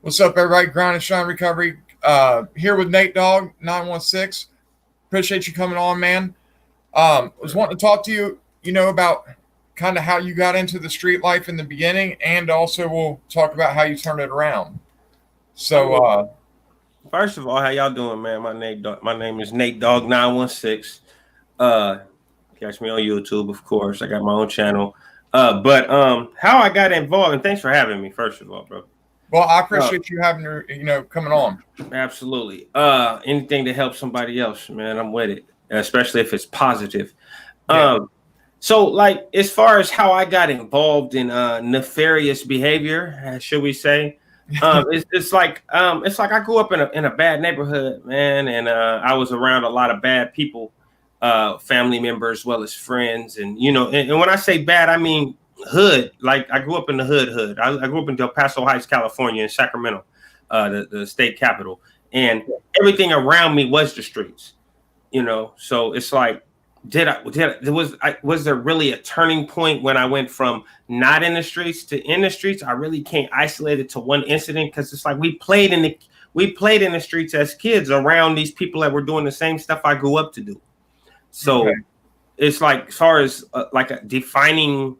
What's up, everybody? Grind and Shine Recovery. Here with Nate Dogg916. Appreciate you coming on, man. Was wanting to talk to you, about kind of how you got into the street life in the beginning, and also we'll talk about how you turned it around. So, First of all, how y'all doing, man? My name is Nate Dogg916. Catch me on YouTube, of course. I got my own channel. But how I got involved, and thanks for having me, first of all, bro. well, I appreciate you having coming on. Absolutely. Anything to help somebody else, man, I'm with it, especially if it's positive. Yeah. So, like, as far as how I got involved in nefarious behavior, should we say, it's like I grew up in a bad neighborhood, man, and I was around a lot of bad people, family members as well as friends, and and when I say bad, I mean hood. Like, I grew up in the hood. I grew up in Del Paso Heights, California, in Sacramento, the state capital, and everything around me was the streets. So it's like, was there really a turning point when I went from not in the streets to in the streets? I really can't isolate it to one incident, because it's like we played in the streets as kids around these people that were doing the same stuff I grew up to do. So it's like, as far as like a defining,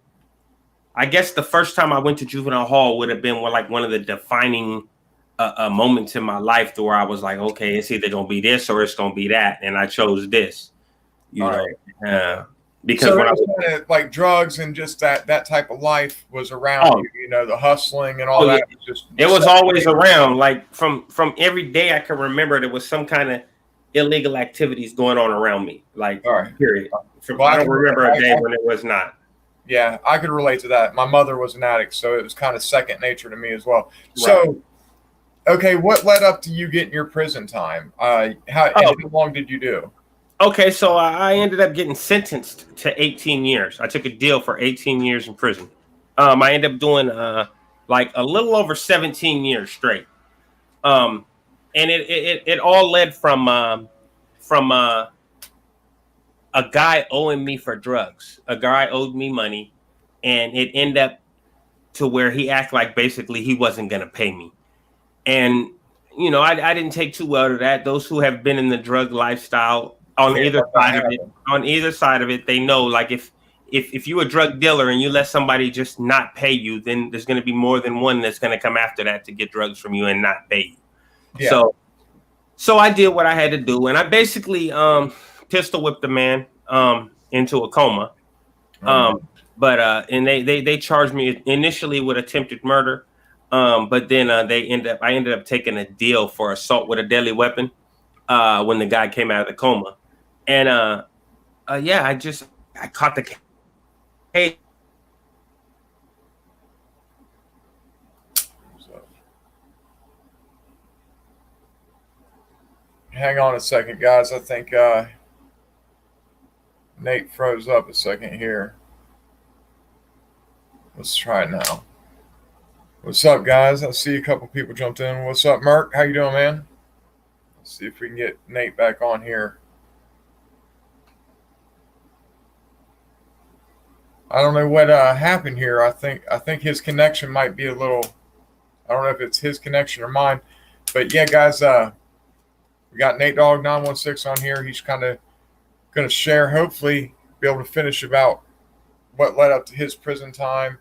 I guess the first time I went to juvenile hall would have been one of the defining moments in my life, to where I was like, okay, it's either gonna be this or it's gonna be that, and I chose this. Because so when it was kind of like drugs and just that type of life was around you, the hustling and all that. It was always around. Like from every day I can remember, there was some kind of illegal activities going on around me. Like, period. I don't remember a day when it was not. Yeah, I could relate to that. My mother was an addict, so it was kind of second nature to me as well. Right. So, okay, what led up to you getting your prison time? How long did you do? Okay, so I ended up getting sentenced to 18 years. I took a deal for 18 years in prison. I ended up doing like a little over 17 years straight. And it all led from a guy owing me for drugs. A guy owed me money, and it ended up to where he acted like basically he wasn't going to pay me. And, I didn't take too well to that. Those who have been in the drug lifestyle on either side of it, they know, like, if you're a drug dealer and you let somebody just not pay you, then there's going to be more than one that's going to come after that to get drugs from you and not pay you. Yeah. So I did what I had to do, and I basically pistol whipped the man into a coma. But they charged me initially with attempted murder, but then I ended up taking a deal for assault with a deadly weapon when the guy came out of the coma. And I caught the case. Hang on a second, guys. I think Nate froze up a second here. Let's try it now. What's up, guys? I see a couple people jumped in. What's up, Merk? How you doing, man? Let's see if we can get Nate back on here. I don't know what happened here. I think his connection might be a little. I don't know if it's his connection or mine, but yeah, guys. We got Nate Dogg916 on here. He's kind of going to share, hopefully, be able to finish about what led up to his prison time,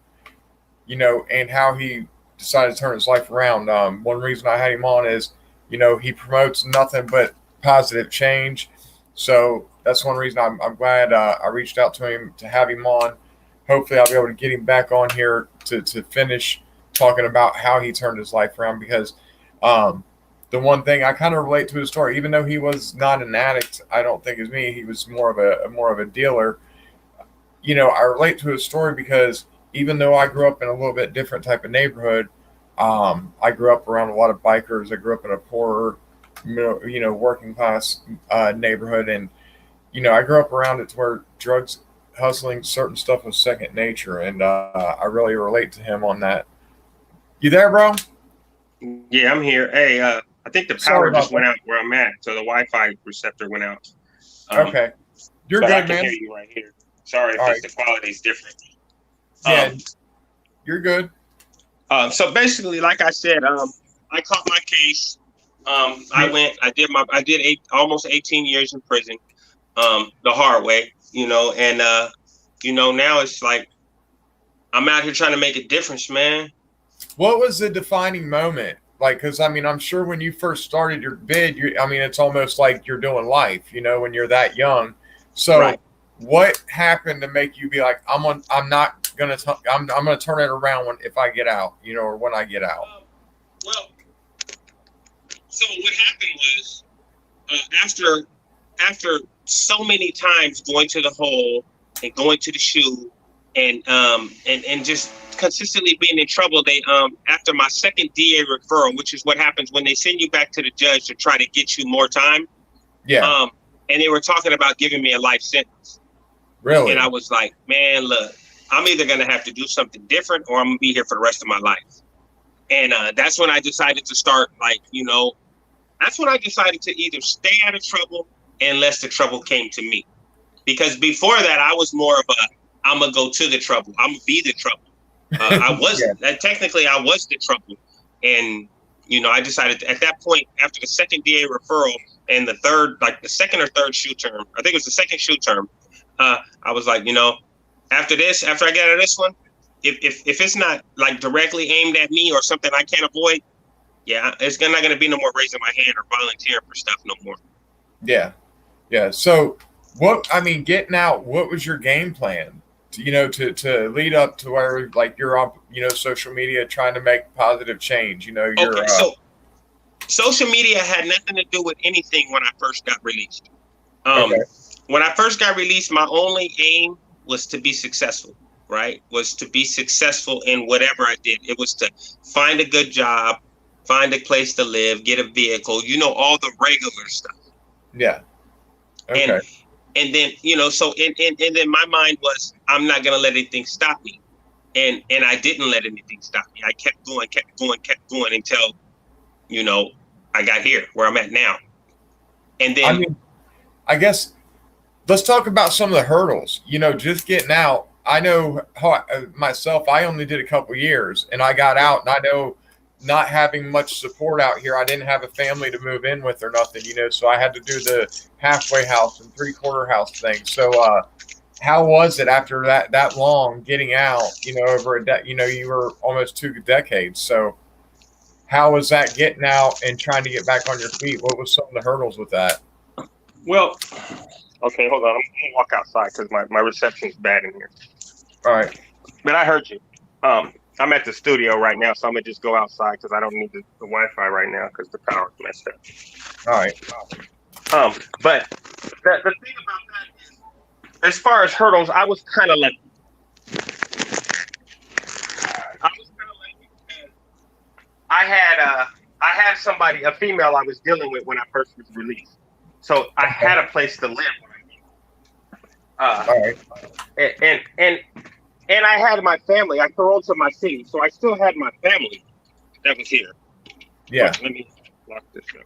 and how he decided to turn his life around. One reason I had him on is, he promotes nothing but positive change. So that's one reason I'm glad I reached out to him to have him on. Hopefully I'll be able to get him back on here to finish talking about how he turned his life around, because the one thing I kind of relate to his story, even though he was not an addict, I don't think as me, he was more of a dealer. I relate to his story because even though I grew up in a little bit different type of neighborhood, I grew up around a lot of bikers. I grew up in a poorer, working class neighborhood, and I grew up around it to where drugs, hustling, certain stuff was second nature, and I really relate to him on that. You there, bro? Yeah, I'm here. Hey, I think the power just went out where I'm at, so the Wi-Fi receptor went out. Okay, you're good, I can man. hear you right here. Sorry if the quality is different. Yeah, you're good. So basically, like I said, I caught my case. I did almost 18 years in prison, the hard way, and now it's like I'm out here trying to make a difference, man. What was the defining moment? Like, because I mean, I'm sure when you first started your bid, it's almost like you're doing life, when you're that young. So, right. What happened to make you be like, I'm gonna turn it around if I get out, or when I get out? So what happened was, after so many times going to the hole and going to the shoe and just consistently being in trouble, they after my second DA referral, which is what happens when they send you back to the judge to try to get you more time. Yeah. And they were talking about giving me a life sentence. Really? And I was like, man, look, I'm either gonna have to do something different or I'm gonna be here for the rest of my life. And that's when I decided to start, that's when I decided to either stay out of trouble unless the trouble came to me. Because before that, I was more of I'm going to go to the trouble. I'm going to be the trouble. I wasn't. Technically, I was the trouble. And, I decided at that point, after the second DA referral and the second or third shoe term, I think it was the second shoe term, I was like, after I get out of this one, if it's not directly aimed at me or something I can't avoid, yeah, it's not going to be no more raising my hand or volunteering for stuff no more. Yeah. Yeah. So getting out, what was your game plan? To lead up to where you're on, social media trying to make positive change, so social media had nothing to do with anything when I first got released. When I first got released, my only aim was to be successful. Right? Was to be successful in whatever I did. It was to find a good job, find a place to live, get a vehicle, all the regular stuff. Yeah. Okay. And then, so and then my mind was, I'm not going to let anything stop me. And I didn't let anything stop me. I kept going until, I got here where I'm at now. And then I guess let's talk about some of the hurdles, just getting out. I know myself, I only did a couple years and I got out, and I know not having much support out here, I didn't have a family to move in with or nothing, so I had to do the halfway house and 3/4 house thing. So how was it after that long getting out, over you were almost 2 decades. So how was that getting out and trying to get back on your feet? What was some of the hurdles with that? Well, okay, hold on. I'm going to walk outside because my reception's bad in here. All right. But I heard you. I'm at the studio right now, so I'm going to just go outside because I don't need the Wi-Fi right now because the power's messed up. All right. But the thing about that is, as far as hurdles, I was kind of lucky. Because I had somebody, a female I was dealing with when I first was released. So I had a place to live when I came. And I had my family. I paroled to my city, so I still had my family that was here. Yeah. Let me lock this up.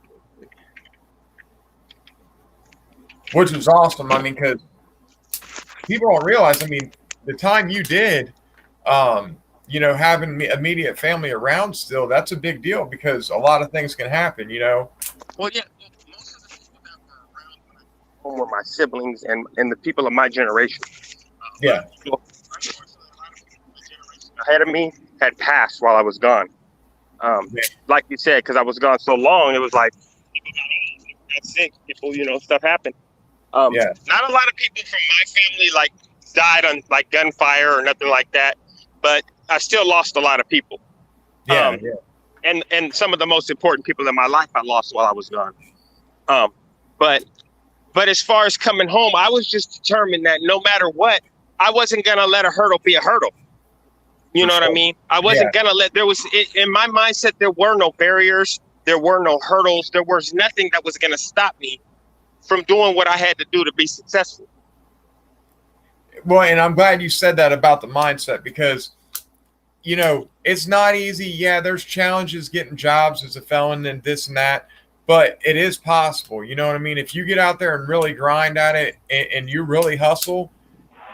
Which was awesome. Because people don't realize, the time you did, having immediate family around still, that's a big deal because a lot of things can happen, Well, yeah. Most of the people that were around when I came home were my siblings and the people of my generation. Yeah. So, unfortunately, a lot of people in my generation ahead of me had passed while I was gone. Like you said, because I was gone so long, it was like people got old, people got sick, people, stuff happened. Not a lot of people from my family died on gunfire or nothing like that, but I still lost a lot of people. Yeah. And some of the most important people in my life I lost while I was gone. But as far as coming home, I was just determined that no matter what, I wasn't gonna let a hurdle be a hurdle. You know what I mean? I wasn't gonna let. In my mindset, there were no barriers, there were no hurdles, there was nothing that was gonna stop me from doing what I had to do to be successful. Well, and I'm glad you said that about the mindset because, it's not easy. Yeah, there's challenges getting jobs as a felon and this and that, but it is possible. You know what I mean? If you get out there and really grind at it and you really hustle,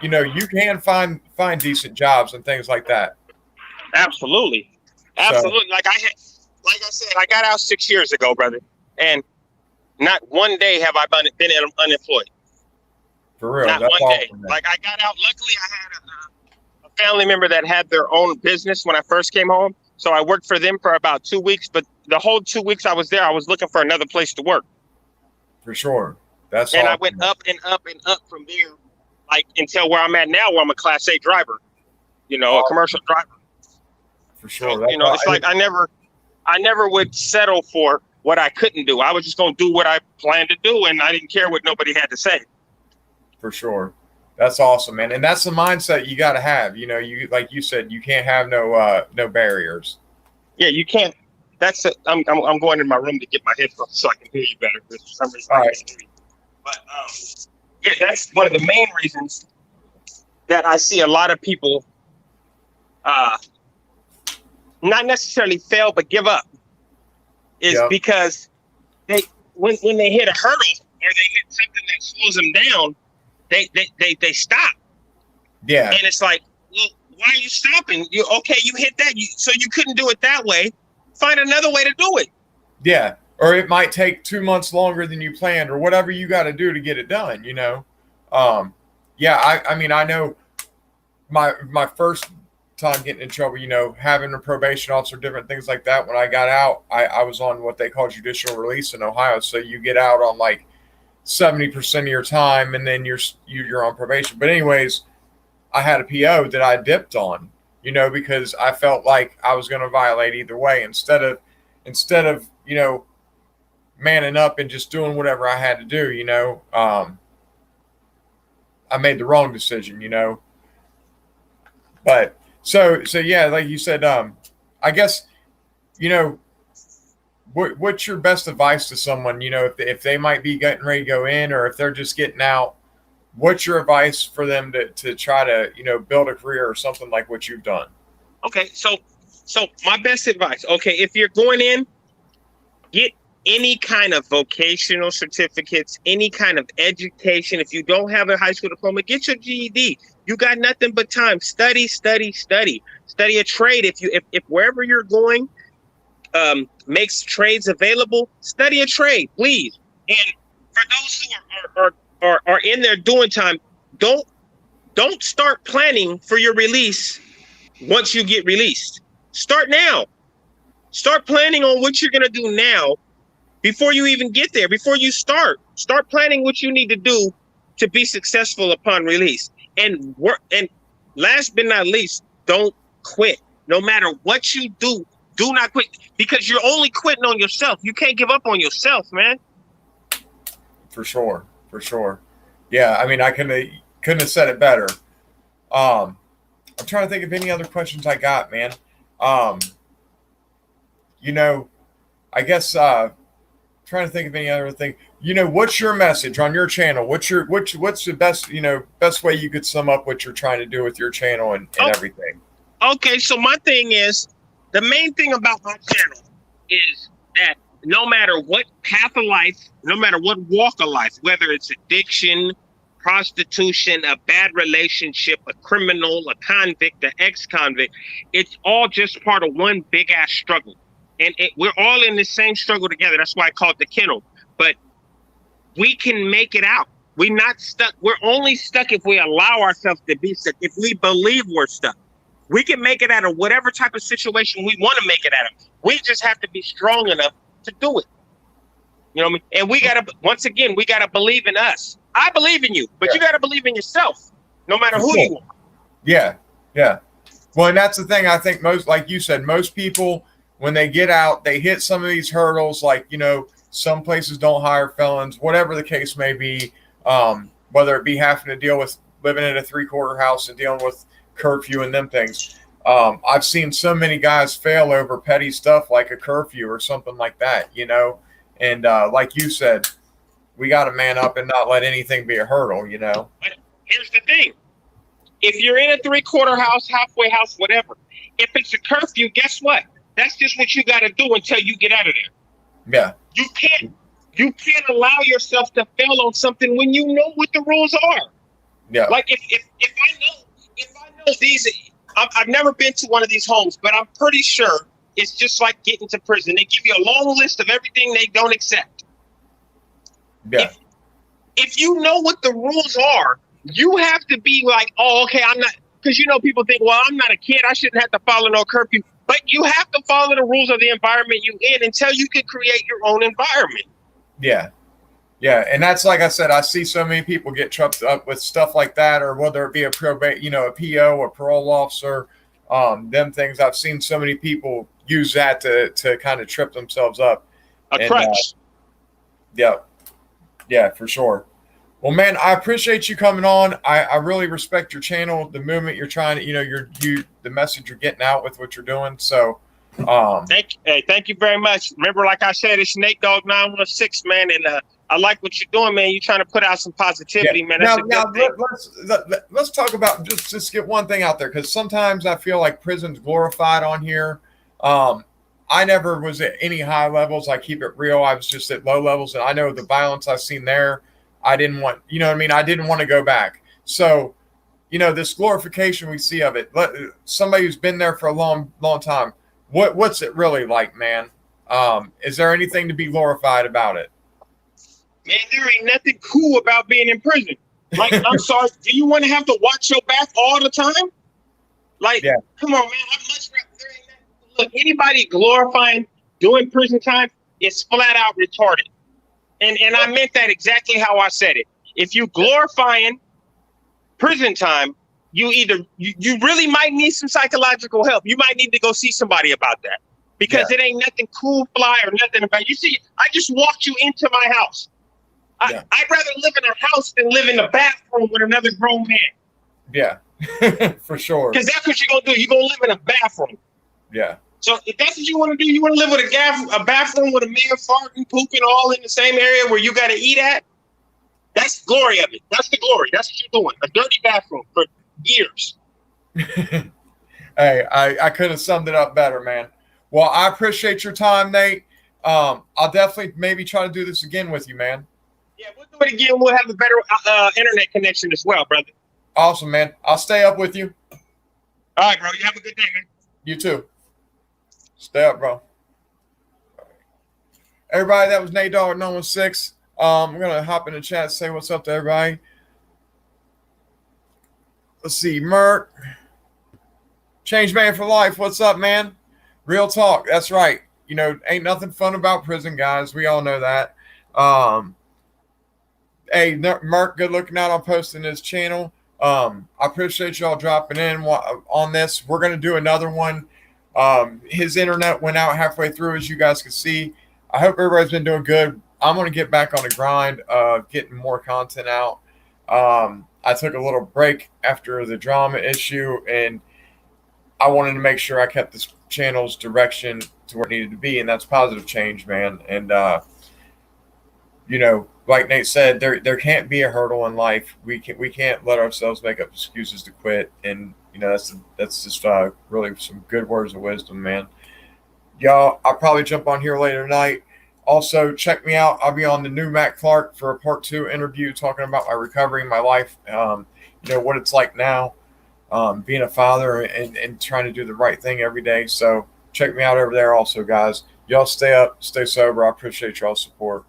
you can find decent jobs and things like that. Absolutely. So, Like like I said, I got out 6 years ago, brother, and not one day have I been unemployed. For real, not that's one day. awesome, man. Like I got out. Luckily, I had a family member that had their own business when I first came home, so I worked for them for about 2 weeks. But the whole 2 weeks I was there, I was looking for another place to work. For sure, that's and awesome. I went up and up and up from there, like until where I'm at now, where I'm a Class A driver. You know, a commercial driver. For sure. So, you know, it's like I never would settle for what I couldn't do. I was just going to do what I planned to do, and I didn't care what nobody had to say. For sure. That's awesome, man. And that's the mindset you got to have. You know, you like you said, you can't have no barriers. Yeah, you can't. That's it. I'm going in my room to get my headphones so I can hear you better. For some reason, I can't hear you. But yeah, that's one of the main reasons that I see a lot of people not necessarily fail but give up is because they when they hit a hurdle or they hit something that slows them down, they stop. Yeah. And it's like, well, why are you stopping? You hit that, so you couldn't do it that way. Find another way to do it. Yeah. Or it might take 2 months longer than you planned, or whatever you got to do to get it done, you know? Yeah, I mean, I know my first time getting in trouble, you know, having a probation officer, different things like that. When I got out, I was on what they call judicial release in Ohio. So you get out on like 70% of your time, and then you're on probation. But anyways, I had a PO that I dipped on, you know, because I felt like I was going to violate either way. Instead of, you know, manning up and just doing whatever I had to do, you know, I made the wrong decision, you know. But so yeah, like you said, I guess, you know, what's your best advice to someone, you know, if they might be getting ready to go in, or if they're just getting out, what's your advice for them to try to, you know, build a career or something like what you've done? Okay, so my best advice, okay, if you're going in, get any kind of vocational certificates, any kind of education. If you don't have a high school diploma, get your GED. You got nothing but time. Study a trade. If wherever you're going makes trades available, study a trade, please. And for those who are in there doing time, don't start planning for your release once you get released. Start now. Start planning on what you're going to do now before you even get there, before you start planning what you need to do to be successful upon release. And last but not least, don't quit. No matter what you do not quit, because you're only quitting on yourself. You can't give up on yourself, man. For sure. Yeah, I mean, I couldn't have said it better. I'm trying to think of any other questions I got, man. You know, I guess trying to think of any other thing. You know, what's your message on your channel? What's the best way you could sum up what you're trying to do with your channel and everything? Okay, so my thing is, the main thing about my channel is that no matter what path of life, no matter what walk of life, whether it's addiction, prostitution, a bad relationship, a criminal, a convict, an ex-convict, it's all just part of one big ass struggle. And we're all in the same struggle together. That's why I call it the kennel. But we can make it out. We're not stuck. We're only stuck if we allow ourselves to be stuck. If we believe we're stuck, we can make it out of whatever type of situation we want to make it out of. We just have to be strong enough to do it. You know what I mean? And once again, we got to believe in us. I believe in you, but you got to believe in yourself, no matter who you are. Yeah. Well, and that's the thing. I think most, like you said, most people, when they get out, they hit some of these hurdles, like, you know, some places don't hire felons, whatever the case may be, whether it be having to deal with living in a 3-quarter house and dealing with curfew and them things. I've seen so many guys fail over petty stuff like a curfew or something like that, you know, and like you said, we got to man up and not let anything be a hurdle, you know. But here's the thing. If you're in a 3-quarter house, halfway house, whatever, if it's a curfew, guess what? That's just what you got to do until you get out of there. Yeah. You can't allow yourself to fail on something when you know what the rules are. Yeah. Like if I know these, I've never been to one of these homes, but I'm pretty sure it's just like getting to prison. They give you a long list of everything they don't accept. Yeah. If you know what the rules are, you have to be like, oh, okay, I'm not, because people think, well, I'm not a kid, I shouldn't have to follow no curfew. But you have to follow the rules of the environment you in until you can create your own environment. Yeah. Yeah. And that's, like I said, I see so many people get tripped up with stuff like that, or whether it be a probate, a PO, a parole officer, them things. I've seen so many people use that to kind of trip themselves up. A crutch. Yeah. Yeah, for sure. Well, man, I appreciate you coming on. I really respect your channel, the movement you're trying to, the message you're getting out with what you're doing. So, thank you very much. Remember, like I said, it's Nate Dogg916, man, and I like what you're doing, man. You're trying to put out some positivity, man. That's let's talk about just get one thing out there, because sometimes I feel like prison's glorified on here. I never was at any high levels. I keep it real. I was just at low levels, and I know the violence I've seen there. I didn't want, I didn't want to go back. So, this glorification we see of it, somebody who's been there for a long, long time, what's it really like, man? Is there anything to be glorified about it? Man, there ain't nothing cool about being in prison. Like, I'm sorry, do you want to have to watch your back all the time? Like, yeah. Come on, man. I'm much rather, there ain't nothing. Look, anybody glorifying doing prison time is flat out retarded. And I meant that exactly how I said it. If you glorifying prison time, you really might need some psychological help. You might need to go see somebody about that, because it ain't nothing cool, fly, or nothing about. You see, I just walked you into my house. I'd rather live in a house than live in a bathroom with another grown man. Yeah, for sure. Because that's what you're gonna do. You're gonna live in a bathroom. Yeah. So if that's what you want to do, you want to live with a bathroom with a man farting, pooping all in the same area where you got to eat at. That's the glory of it. That's the glory. That's what you're doing. A dirty bathroom for years. Hey, I could have summed it up better, man. Well, I appreciate your time, Nate. I'll definitely maybe try to do this again with you, man. Yeah, we'll do it again. We'll have a better internet connection as well, brother. Awesome, man. I'll stay up with you. All right, bro. You have a good day, man. You too. Stay up, bro. Everybody, that was Nate Dogg916. I'm going to hop in the chat and say what's up to everybody. Let's see. Merk. Change Man for Life. What's up, man? Real talk. That's right. Ain't nothing fun about prison, guys. We all know that. Hey, Merk, good looking out on posting his channel. I appreciate y'all dropping in on this. We're going to do another one. His internet went out halfway through, as you guys can see. I hope everybody's been doing good. I'm going to get back on the grind of getting more content out. I took a little break after the drama issue, and I wanted to make sure I kept this channel's direction to where it needed to be, and that's positive change, man. And, like Nate said, there can't be a hurdle in life. We can't let ourselves make up excuses to quit. And, that's just really some good words of wisdom, man. Y'all, I'll probably jump on here later tonight. Also, check me out. I'll be on the new Matt Clark for a part 2 interview talking about my recovery, my life, what it's like now, being a father and trying to do the right thing every day. So check me out over there also, guys. Y'all stay up, stay sober. I appreciate y'all's support.